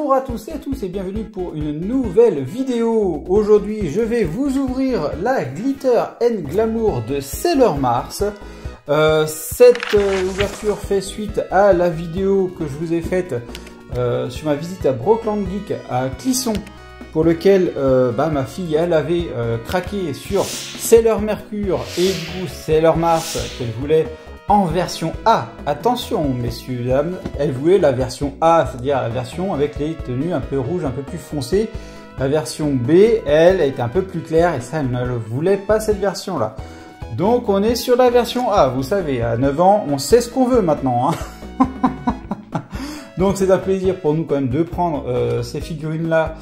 Bonjour à tous et à tous et bienvenue pour une nouvelle vidéo. Aujourd'hui, je vais vous ouvrir la Glitter & Glamour de Sailor Mars. Cette ouverture fait suite à la vidéo que je vous ai faite sur ma visite à Brockland Geek à Clisson, pour lequel ma fille elle avait craqué sur Sailor Mercure et du coup Sailor Mars qu'elle voulait en version A. Attention messieurs dames, elle voulait la version A, c'est-à-dire la version avec les tenues un peu rouges, un peu plus foncées. La version B, elle était un peu plus claire et ça elle ne voulait pas cette version là. Donc on est sur la version A, vous savez, à 9 ans on sait ce qu'on veut maintenant hein. Donc c'est un plaisir pour nous quand même de prendre ces figurines là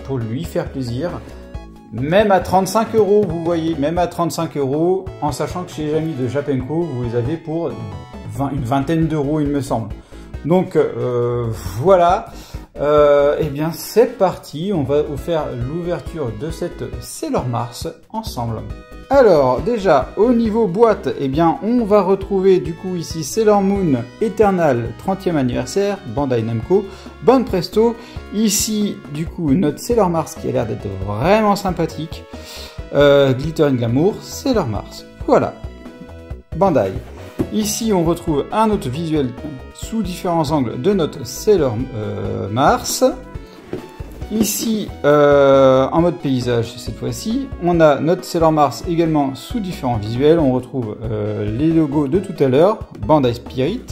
pour lui faire plaisir. Même à 35 €, vous voyez, même à 35 €, en sachant que chez les amis de Japenko, vous les avez pour une vingtaine d'euros, il me semble. Donc voilà, et bien c'est parti, on va vous faire l'ouverture de cette Sailor Mars ensemble. Alors déjà au niveau boîte, eh bien on va retrouver du coup ici Sailor Moon Eternal 30e anniversaire, Bandai Namco, Bon Presto. Ici du coup notre Sailor Mars qui a l'air d'être vraiment sympathique, Glitter & Glamour, Sailor Mars. Voilà, Bandai. Ici on retrouve un autre visuel sous différents angles de notre Sailor Mars. Ici, en mode paysage cette fois-ci, on a notre Sailor Mars également sous différents visuels. On retrouve les logos de tout à l'heure, Bandai Spirit.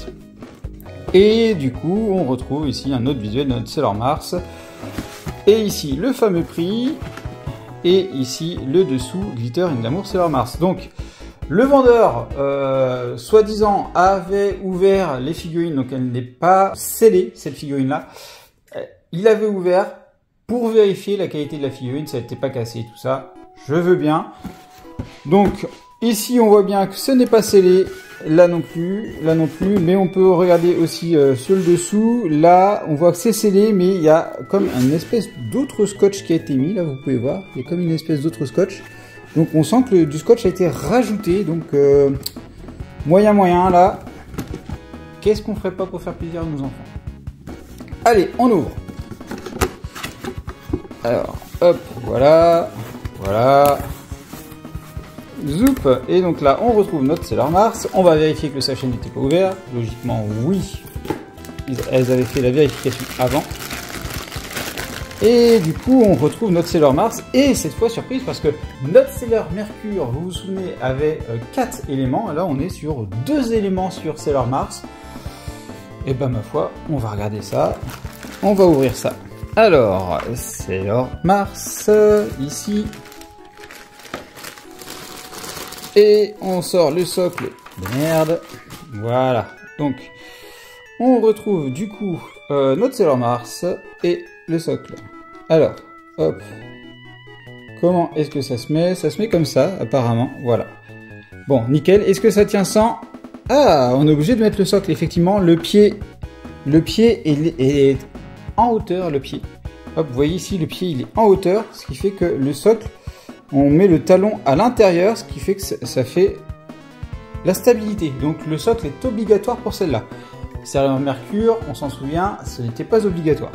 Et du coup, on retrouve ici un autre visuel de notre Sailor Mars. Et ici, le fameux prix. Et ici, le dessous, Glitter & Glamour Sailor Mars. Donc, le vendeur, soi-disant, avait ouvert les figurines. Donc, elle n'est pas scellée, cette figurine-là. Il avait ouvert pour vérifier la qualité de la figurine, ça n'était pas cassé, tout ça, je veux bien. Donc ici on voit bien que ce n'est pas scellé, là non plus, mais on peut regarder aussi sur le dessous, là on voit que c'est scellé, mais il y a comme une espèce d'autre scotch qui a été mis, là vous pouvez voir, il y a comme une espèce d'autre scotch. Donc on sent que du scotch a été rajouté, donc moyen là, qu'est-ce qu'on ferait pas pour faire plaisir à nos enfants? Allez, on ouvre. Alors, hop, voilà, zoup, et donc là, on retrouve notre Sailor Mars. On va vérifier que le sachet n'était pas ouvert. Logiquement, oui, elles avaient fait la vérification avant. Et du coup, on retrouve notre Sailor Mars. Et cette fois, surprise, parce que notre Sailor Mercure, vous vous souvenez, avait 4 éléments. Là, on est sur 2 éléments sur Sailor Mars. Et ben, ma foi, on va regarder ça. On va ouvrir ça. Alors, Sailor Mars, ici. Et on sort le socle de merde. Voilà. Donc, on retrouve du coup notre Sailor Mars et le socle. Alors, hop. Comment est-ce que ça se met? Ça se met comme ça, apparemment. Voilà. Bon, nickel. Est-ce que ça tient sans? Ah, on est obligé de mettre le socle. Effectivement, le pied est en hauteur, le pied. Hop, vous voyez ici, le pied il est en hauteur, ce qui fait que le socle, on met le talon à l'intérieur, ce qui fait que ça fait la stabilité. Donc le socle est obligatoire pour celle-là. Sailor Mercure, on s'en souvient, ce n'était pas obligatoire.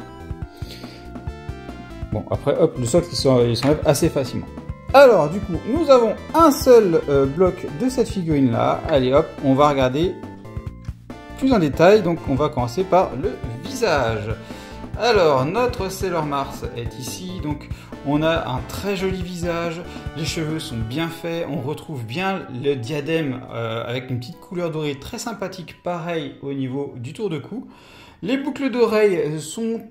Bon, après, hop, le socle il s'enlève assez facilement. Alors, du coup, nous avons un seul bloc de cette figurine-là. Allez, hop, on va regarder plus en détail. Donc, on va commencer par le visage. Alors, notre Sailor Mars est ici, donc on a un très joli visage, les cheveux sont bien faits, on retrouve bien le diadème avec une petite couleur dorée très sympathique, pareil au niveau du tour de cou. Les boucles d'oreilles sont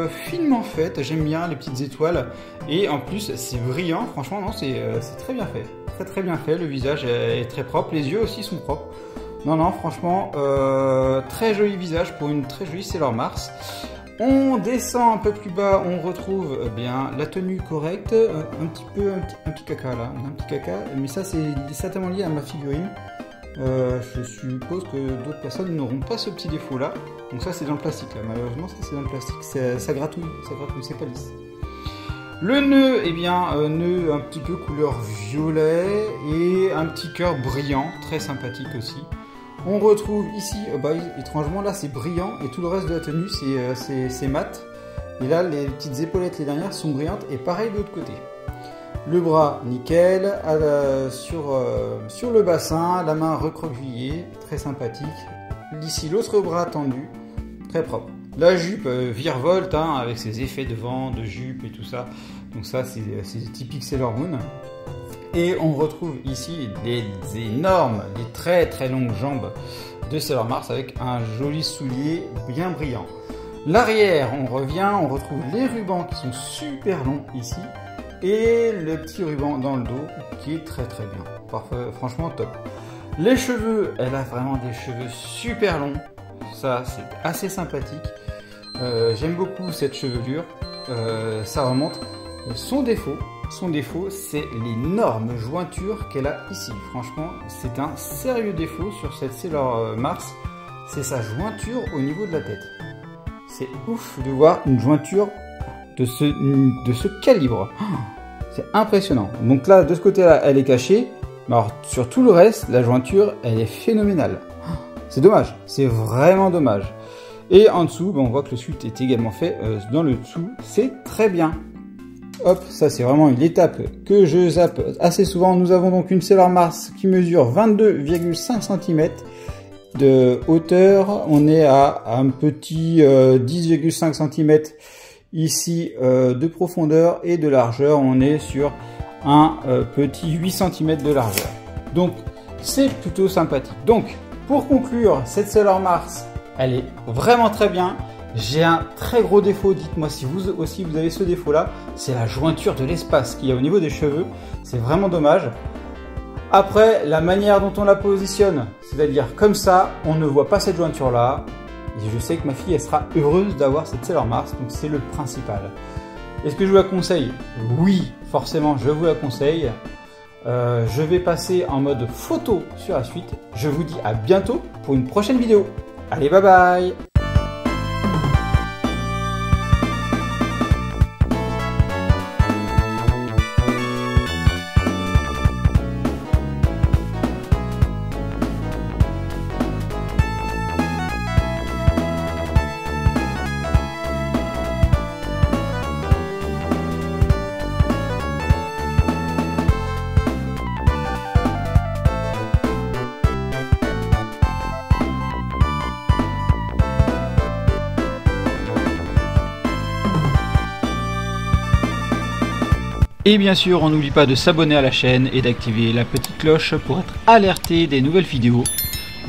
finement faites, j'aime bien les petites étoiles, et en plus c'est brillant, franchement non, c'est très bien fait, très bien fait, le visage est très propre, les yeux aussi sont propres. Non, franchement, très joli visage pour une très jolie Sailor Mars. On descend un peu plus bas, on retrouve bien la tenue correcte, un petit caca là, un petit caca, mais ça c'est certainement lié à ma figurine. Je suppose que d'autres personnes n'auront pas ce petit défaut là. Donc ça c'est dans le plastique là, malheureusement ça c'est dans le plastique, ça gratouille, c'est pas lisse. Le nœud, eh bien, nœud un petit peu couleur violet et un petit cœur brillant, très sympathique aussi. On retrouve ici, étrangement là c'est brillant et tout le reste de la tenue c'est mat. Et là les petites épaulettes, les dernières sont brillantes et pareil de l'autre côté. Le bras nickel, sur le bassin, la main recroquevillée, très sympathique. Ici l'autre bras tendu, très propre. La jupe virevolte avec ses effets de vent, de jupe et tout ça. Donc ça c'est typique Sailor Moon. Et on retrouve ici des énormes, des très très longues jambes de Sailor Mars avec un joli soulier bien brillant. L'arrière, on revient, on retrouve les rubans qui sont super longs ici et le petit ruban dans le dos qui est très très bien. Parfait, franchement top. Les cheveux, elle a vraiment des cheveux super longs. Ça c'est assez sympathique. J'aime beaucoup cette chevelure. Ça remonte. Son défaut, c'est l'énorme jointure qu'elle a ici. Franchement, c'est un sérieux défaut sur cette Sailor Mars. C'est sa jointure au niveau de la tête. C'est ouf de voir une jointure de ce calibre. C'est impressionnant. Donc là, de ce côté-là, elle est cachée. Mais alors, sur tout le reste, la jointure, elle est phénoménale. C'est dommage. C'est vraiment dommage. Et en dessous, on voit que le sculpte est également fait dans le dessous. C'est très bien. Hop, ça c'est vraiment une étape que je zappe assez souvent. Nous avons donc une Sailor Mars qui mesure 22,5 cm de hauteur. On est à un petit 10,5 cm ici de profondeur et de largeur. On est sur un petit 8 cm de largeur. Donc c'est plutôt sympathique. Donc pour conclure, cette Sailor Mars, elle est vraiment très bien. J'ai un très gros défaut, dites-moi si vous aussi vous avez ce défaut là, c'est la jointure de l'espace qu'il y a au niveau des cheveux, c'est vraiment dommage. Après, la manière dont on la positionne, c'est-à-dire comme ça, on ne voit pas cette jointure là, et je sais que ma fille elle sera heureuse d'avoir cette Sailor Mars, donc c'est le principal. Est-ce que je vous la conseille? Oui, forcément je vous la conseille. Je vais passer en mode photo sur la suite, je vous dis à bientôt pour une prochaine vidéo. Allez, bye bye. Et bien sûr, on n'oublie pas de s'abonner à la chaîne et d'activer la petite cloche pour être alerté des nouvelles vidéos,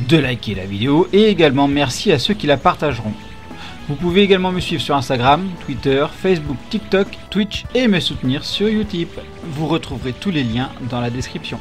de liker la vidéo et également merci à ceux qui la partageront. Vous pouvez également me suivre sur Instagram, Twitter, Facebook, TikTok, Twitch et me soutenir sur Utip. Vous retrouverez tous les liens dans la description.